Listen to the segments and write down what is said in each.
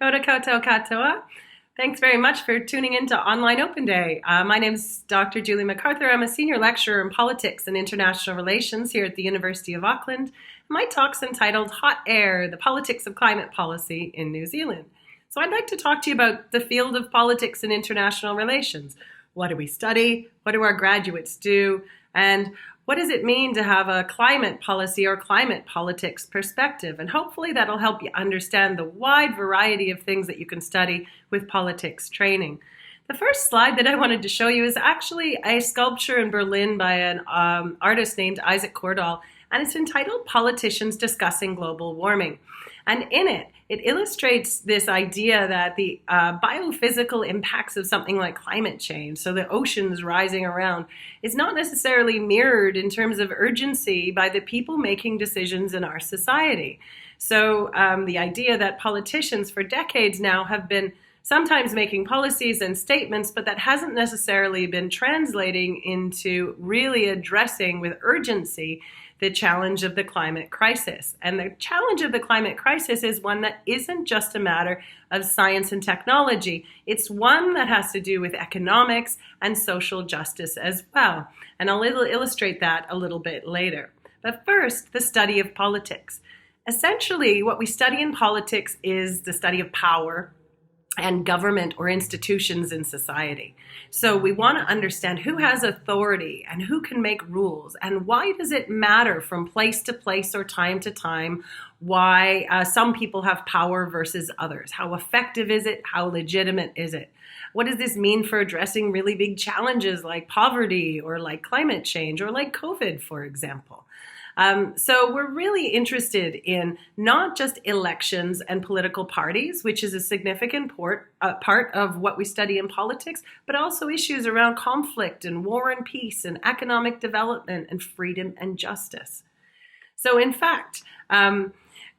Kota koutou katoa. Thanks very much for tuning in to Online Open Day. My name is Dr. Julie MacArthur. I'm a senior lecturer in politics and international relations here at the University of Auckland. My talk's entitled Hot Air, the Politics of Climate Policy in New Zealand. So I'd like to talk to you about the field of politics and international relations. What do we study? What do our graduates do? And what does it mean to have a climate policy or climate politics perspective? And hopefully that'll help you understand the wide variety of things that you can study with politics training. The first slide that I wanted to show you is actually a sculpture in Berlin by an artist named Isaac Kordal, and it's entitled Politicians Discussing Global Warming. And in it, it illustrates this idea that the biophysical impacts of something like climate change, so the oceans rising around, is not necessarily mirrored in terms of urgency by the people making decisions in our society. So the idea that politicians for decades now have been sometimes making policies and statements, but that hasn't necessarily been translating into really addressing with urgency the challenge of the climate crisis. And the challenge of the climate crisis is one that isn't just a matter of science and technology. It's one that has to do with economics and social justice as well. And I'll illustrate that a little bit later. But first, the study of politics. Essentially, what we study in politics is the study of power and government or institutions in society. So we want to understand who has authority and who can make rules, and why does it matter from place to place or time to time why some people have power versus others? How effective is it? How legitimate is it? What does this mean for addressing really big challenges like poverty or like climate change or like COVID, for example? So we're really interested in not just elections and political parties, which is a significant part of what we study in politics, but also issues around conflict and war and peace and economic development and freedom and justice. So in fact,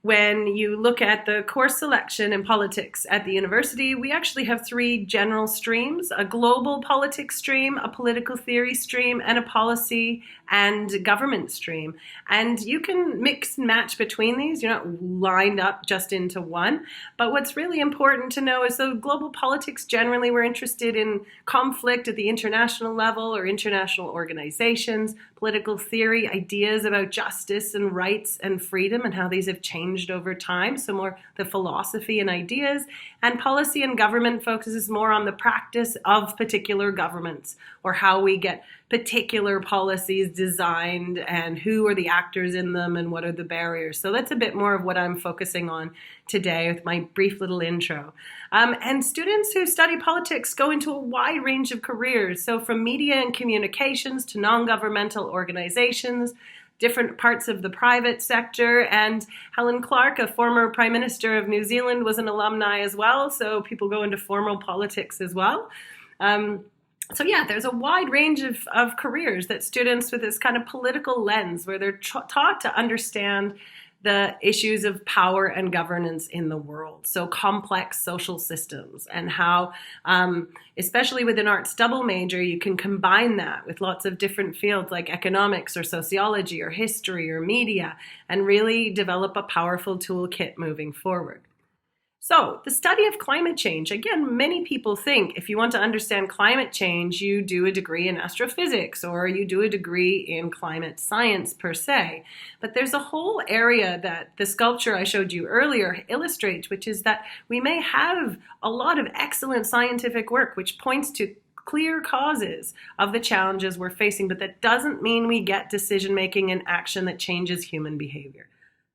when you look at the course selection in politics at the university, we actually have three general streams: a global politics stream, a political theory stream, and a policy and government stream. And you can mix and match between these. You're not lined up just into one. But what's really important to know is the global politics, generally we're interested in conflict at the international level or international organizations, political theory, ideas about justice and rights and freedom and how these have changed over time, so more the philosophy and ideas. And policy and government focuses more on the practice of particular governments, or how we get particular policies designed and who are the actors in them and what are the barriers. So that's a bit more of what I'm focusing on today with my brief little intro. And students who study politics go into a wide range of careers, so from media and communications to non-governmental organizations, different parts of the private sector. And Helen Clark, a former Prime Minister of New Zealand, was an alumni as well, so people go into formal politics as well. So yeah, there's a wide range of careers that students with this kind of political lens, where they're taught to understand the issues of power and governance in the world. So complex social systems, and how, especially with an arts double major, you can combine that with lots of different fields like economics or sociology or history or media, and really develop a powerful toolkit moving forward. So the study of climate change, again, many people think if you want to understand climate change, you do a degree in astrophysics or you do a degree in climate science per se. But there's a whole area that the sculpture I showed you earlier illustrates, which is that we may have a lot of excellent scientific work which points to clear causes of the challenges we're facing, but that doesn't mean we get decision-making and action that changes human behavior.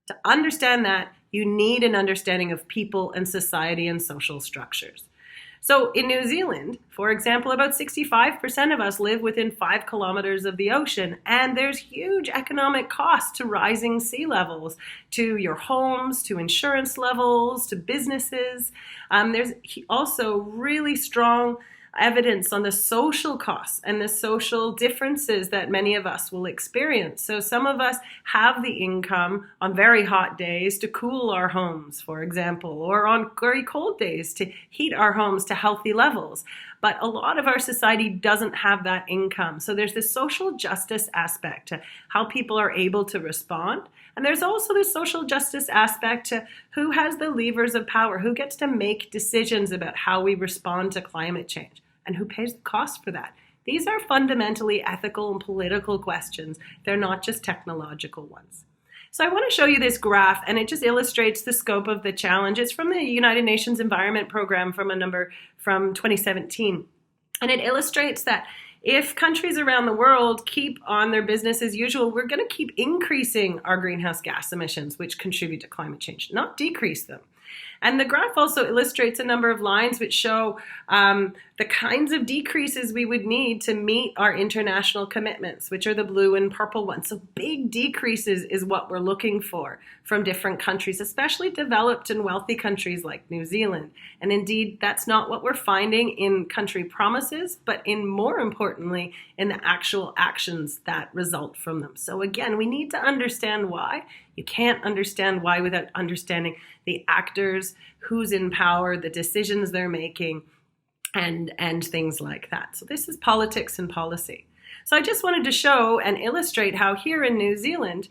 To understand that, you need an understanding of people and society and social structures. So in New Zealand, for example, about 65% of us live within 5 kilometers of the ocean, and there's huge economic costs to rising sea levels, to your homes, to insurance levels, to businesses. There's also really strong evidence on the social costs and the social differences that many of us will experience. So some of us have the income on very hot days to cool our homes, for example, or on very cold days to heat our homes to healthy levels. but a lot of our society doesn't have that income. So there's this social justice aspect to how people are able to respond. And there's also this social justice aspect to who has the levers of power, who gets to make decisions about how we respond to climate change, and who pays the cost for that. These are fundamentally ethical and political questions. They're not just technological ones. So I want to show you this graph, and it just illustrates the scope of the challenge. It's from the United Nations Environment Program from 2017. And it illustrates that if countries around the world keep on their business as usual, we're going to keep increasing our greenhouse gas emissions, which contribute to climate change, not decrease them. And the graph also illustrates a number of lines which show the kinds of decreases we would need to meet our international commitments, which are the blue and purple ones. So big decreases is what we're looking for from different countries, especially developed and wealthy countries like New Zealand. And indeed, that's not what we're finding in country promises, but more importantly, in the actual actions that result from them. So again, we need to understand why. You can't understand why without understanding the actors, who's in power, the decisions they're making, and things like that. So this is politics and policy. So I just wanted to show and illustrate how here in New Zealand,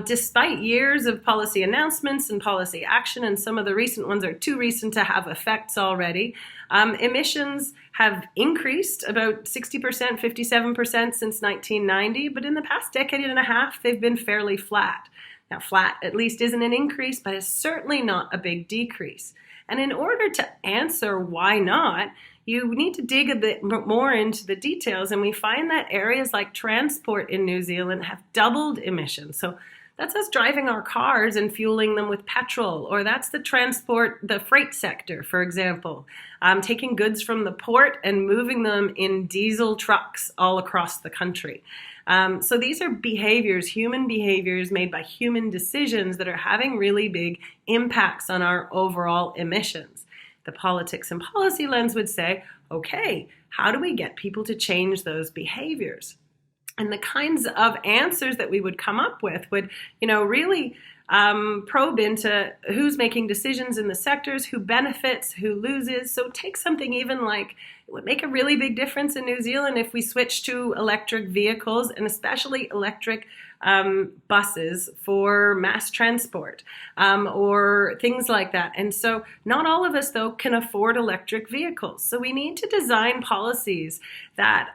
despite years of policy announcements and policy action, and some of the recent ones are too recent to have effects already, emissions have increased about 60%, 57% since 1990, but in the past decade and a half, they've been fairly flat. Now, flat at least isn't an increase, but it's certainly not a big decrease. And in order to answer why not, you need to dig a bit more into the details, and we find that areas like transport in New Zealand have doubled emissions. So that's us driving our cars and fueling them with petrol, or that's the freight sector, for example, taking goods from the port and moving them in diesel trucks all across the country. So these are behaviors, human behaviors made by human decisions that are having really big impacts on our overall emissions. The politics and policy lens would say, okay, how do we get people to change those behaviors? And the kinds of answers that we would come up with would, really probe into who's making decisions in the sectors, who benefits, who loses. So take something even like, it would make a really big difference in New Zealand if we switched to electric vehicles, and especially electric buses for mass transport or things like that. And so not all of us, though, can afford electric vehicles. So we need to design policies that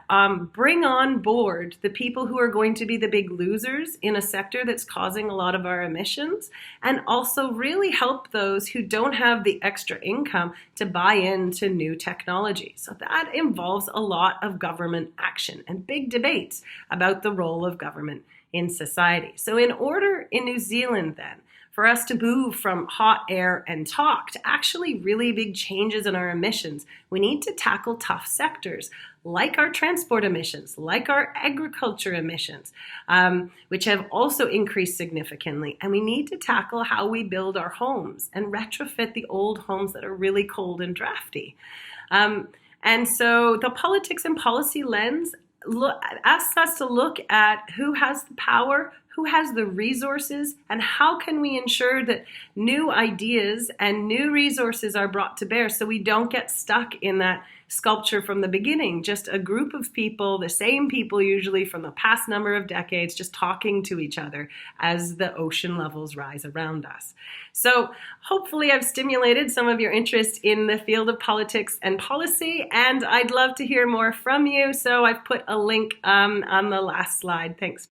bring on board the people who are going to be the big losers in a sector that's causing a lot of our emissions, and also really help those who don't have the extra income to buy into new technology. So that involves a lot of government action and big debates about the role of government in society. So in order in New Zealand then, for us to move from hot air and talk to actually really big changes in our emissions, we need to tackle tough sectors like our transport emissions, like our agriculture emissions, which have also increased significantly. And we need to tackle how we build our homes and retrofit the old homes that are really cold and drafty. And so the politics and policy lens asks us to look at who has the power, who has the resources, and how can we ensure that new ideas and new resources are brought to bear so we don't get stuck in that sculpture from the beginning, just a group of people, the same people usually from the past number of decades, just talking to each other as the ocean levels rise around us. So hopefully I've stimulated some of your interest in the field of politics and policy, and I'd love to hear more from you. So I've put a link on the last slide. Thanks.